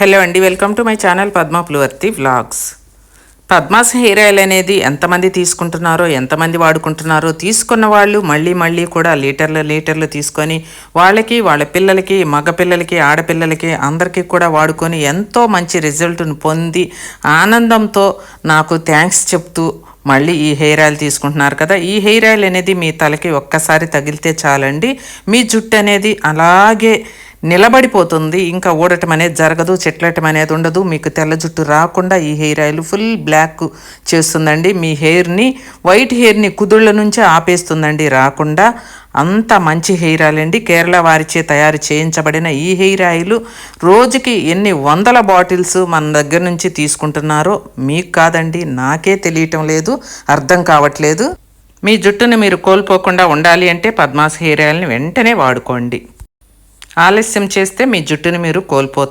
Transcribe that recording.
Hello అండి, welcome to my channel Padma Pulivarthi vlogs. Padma's hair oil అనేది ఎంతమంది తీసుకుంటున్నారో, ఎంతమంది వాడుకుంటున్నారో, తీసుకున్న వాళ్ళు మళ్ళీ కూడా లీటర్లు తీసుకొని వాళ్ళకి, వాళ్ళ పిల్లలకి, మగపిల్లలకి, ఆడపిల్లలకి అందరికీ కూడా వాడుకొని ఎంతో మంచి రిజల్ట్ను పొంది ఆనందంతో నాకు థ్యాంక్స్ చెప్తూ మళ్ళీ ఈ హెయిర్ ఆయిల్ తీసుకుంటున్నారు కదా. ఈ హెయిర్ ఆయిల్ అనేది మీ తలకి ఒక్కసారి తగిలితే చాలండి, మీ జుట్టు అనేది అలాగే నిలబడిపోతుంది. ఇంకా ఊడటం అనేది జరగదు, చెట్లటం అనేది ఉండదు, మీకు తెల్ల జుట్టు రాకుండా ఈ హెయిర్ ఆయిల్ ఫుల్ బ్లాక్ చేస్తుందండి. మీ హెయిర్ని, వైట్ హెయిర్ని కుదుళ్ళ నుంచే ఆపేస్తుందండి రాకుండా. అంత మంచి హెయిర్ ఆయిల్ అండి. కేరళ వారిచే తయారు చేయించబడిన ఈ హెయిర్ ఆయిల్ రోజుకి ఎన్ని వందల బాటిల్స్ మన దగ్గర నుంచి తీసుకుంటున్నారో మీకు కాదండి, నాకే తెలియటం లేదు, అర్థం కావట్లేదు. మీ జుట్టుని మీరు కోల్పోకుండా ఉండాలి అంటే పద్మాస్ హెయిర్ ఆయిల్ని వెంటనే వాడుకోండి. ఆలస్యం చేస్తే మీ జుట్టుని మీరు కోల్పోతారు.